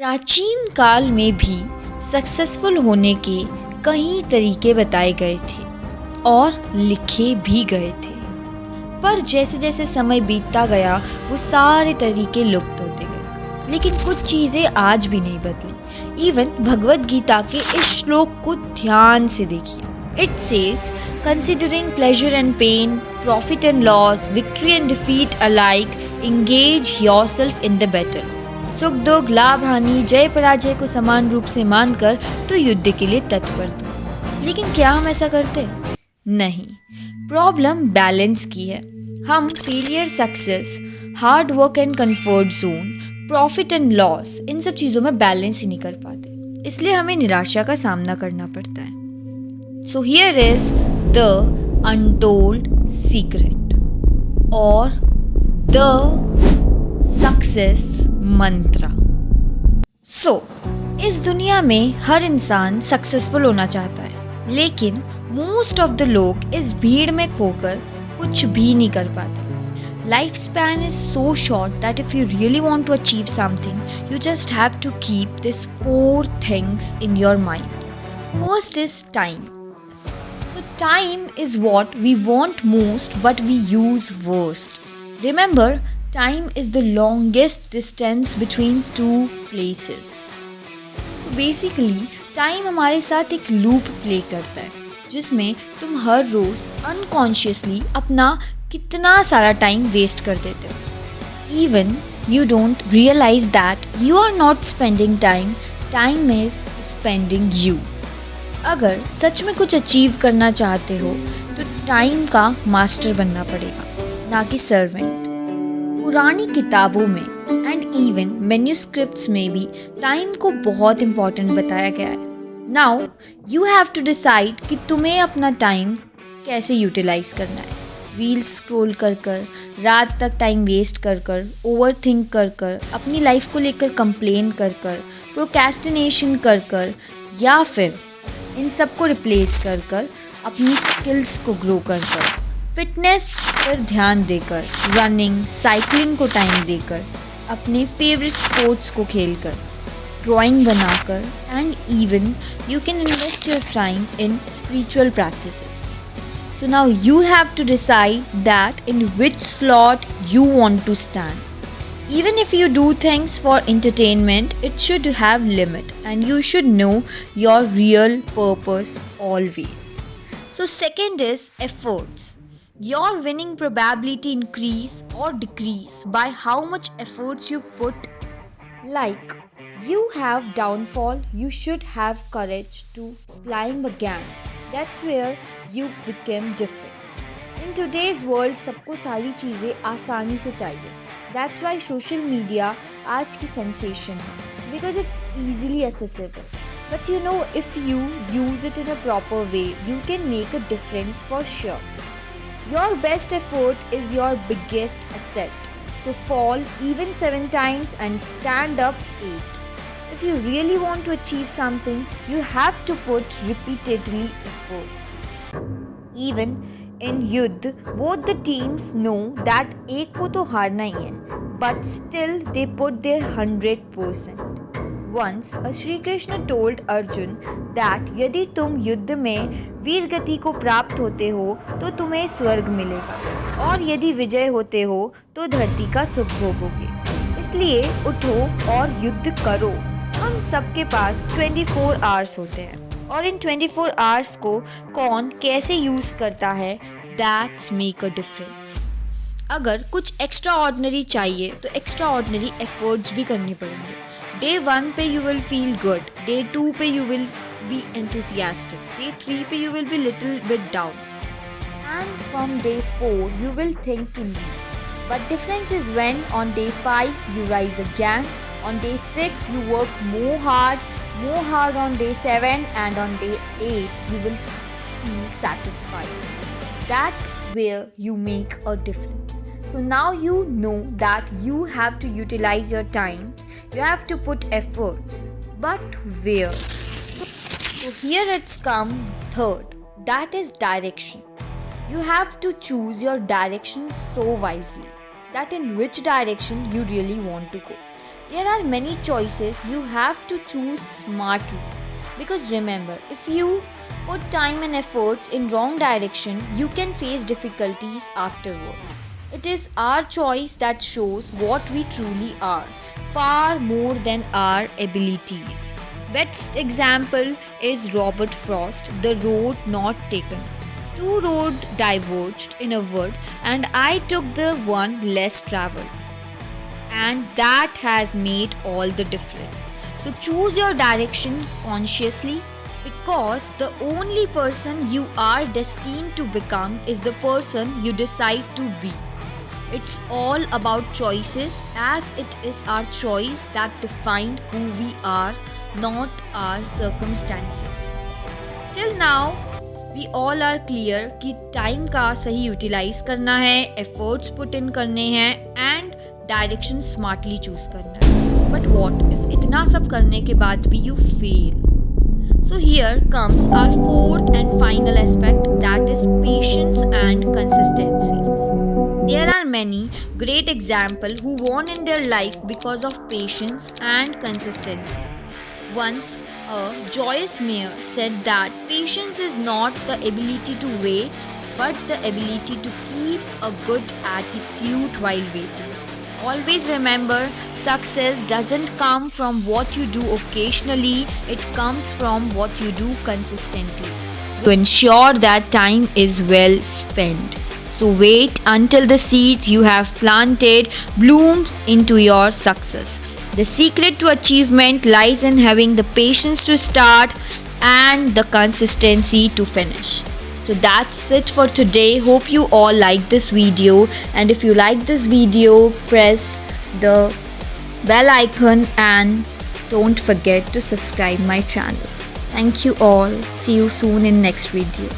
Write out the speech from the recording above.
प्राचीन काल में भी सक्सेसफुल होने के कई तरीके बताए गए थे और लिखे भी गए थे, पर जैसे जैसे समय बीतता गया वो सारे तरीके लुप्त होते गए। लेकिन कुछ चीज़ें आज भी नहीं बदली। इवन भगवत गीता के इस श्लोक को ध्यान से देखिए। It says, considering pleasure and pain, profit and loss, victory and defeat alike, engage yourself in the battle. सुख दुख, लाभ हानि, जय पराजय को समान रूप से मानकर तो युद्ध के लिए तत्पर दो। लेकिन क्या हम ऐसा करते? नहीं। प्रॉब्लम बैलेंस की है। हम failure, success, hard work and comfort zone, profit and loss, इन सब चीज़ों में बैलेंस ही नहीं कर पाते, इसलिए हमें निराशा का सामना करना पड़ता है। So here is the untold secret और द सक्सेस मंत्रा। सो इस दुनिया में हर इंसान सक्सेसफुल होना चाहता है, लेकिन मोस्ट ऑफ द लोग इस भीड़ में खोकर कुछ भी नहीं कर पाते। Life span is so short that if you really want to achieve something, you just have to keep this 4 things in your mind. First is time. So time is what we want most but we use worst. Remember, time is the longest distance between two places. So basically, time हमारे साथ एक loop play करता है, जिसमें तुम हर रोज unconsciously अपना कितना सारा टाइम वेस्ट कर देते हो. Even you don't realize that you are not spending time, time is spending you. अगर सच में कुछ अचीव करना चाहते हो तो टाइम का मास्टर बनना पड़ेगा, ना कि सर्वेंट. पुरानी किताबों में एंड इवन मैन्यूस्क्रिप्ट्स में भी टाइम को बहुत इम्पोर्टेंट बताया गया है. Now you have to decide कि तुम्हें अपना टाइम कैसे यूटिलाइज करना है. रील्स स्क्रॉल कर कर, रात तक टाइम वेस्ट कर कर, ओवर थिंक कर कर, अपनी लाइफ को लेकर कंप्लेन कर कर, प्रोक्रेस्टिनेशन कर कर, या फिर इन सब को रिप्लेस कर कर अपनी स्किल्स को ग्रो कर कर, फिटनेस पर ध्यान देकर, रनिंग, साइकिलिंग को टाइम देकर, अपने फेवरेट स्पोर्ट्स को खेलकर, ड्राइंग बनाकर, and even you can invest your time in spiritual practices. So now you have to decide that in which slot you want to stand. Even if you do things for entertainment, it should have limit and you should know your real purpose always. So second is efforts. Your winning probability increase or decrease by how much efforts you put. Like, you have downfall, you should have courage to climb again. That's where you become different. In today's world, सबको सारी चीज़ें आसानी से चाहिए. That's why social media आज की sensation है, because it's easily accessible. But you know, if you use it in a proper way, you can make a difference for sure. Your best effort is your biggest asset. So fall even 7 times and stand up 8. If you really want to achieve something, you have to put repeatedly efforts. Even in युद्ध, both the teams know that एक को तो हारना ही है, but still they put their 100%. Once, Shri Krishna told Arjun that यदि तुम युद्ध में वीर गति को प्राप्त होते हो तो तुम्हें स्वर्ग मिलेगा, और यदि विजय होते हो तो धरती का सुख भोगोगे. इसलिए उठो और युद्ध करो. हम सबके पास 24 आवर्स होते हैं, और इन 24 आवर्स को कौन कैसे यूज़ करता है, दैट्स मेक अ डिफरेंस. अगर कुछ एक्स्ट्रा ऑर्डिनरी चाहिए तो एक्स्ट्रा ऑर्डिनरी एफर्ट्स भी करने पड़ेंगे. डे 1 पे you will feel good, day 2 पे you will be enthusiastic, day 3 पे you will be little bit down, and from day 4 you will think to leave. But difference is when on day 5 you rise again, on day 6 you work more hard on day 7, and on day 8 you will feel satisfied. That where you make a difference. So now you know that you have to utilize your time, you have to put efforts, but where? So here it's come third, that is direction. You have to choose your direction so wisely that in which direction you really want to go. There are many choices, you have to choose smartly. Because remember, if you put time and efforts in wrong direction, you can face difficulties afterward. It is our choice that shows what we truly are, far more than our abilities. Best example is Robert Frost, The Road Not Taken. Two roads diverged in a wood, and I took the one less traveled. And that has made all the difference. So choose your direction consciously, because the only person you are destined to become is the person you decide to be. It's all about choices, as it is our choice that defined who we are, not our circumstances. Till now, we all are clear कि time का सही utilise करना है, efforts put in करने हैं and direction smartly choose करना है. But what if इतना सब करने के बाद भी you fail? So here comes our fourth and final aspect, that is patience and consistency. There are many great examples who won in their life because of patience and consistency. Once, a Joyce Meyer said that patience is not the ability to wait, but the ability to keep a good attitude while waiting. Always remember, success doesn't come from what you do occasionally, it comes from what you do consistently. To ensure that time is well spent. So wait until the seeds you have planted blooms into your success. The secret to achievement lies in having the patience to start and the consistency to finish. So that's it for today. Hope you all like this video, and if you like this video, press the bell icon and don't forget to subscribe my channel. Thank you all. See you soon in next video.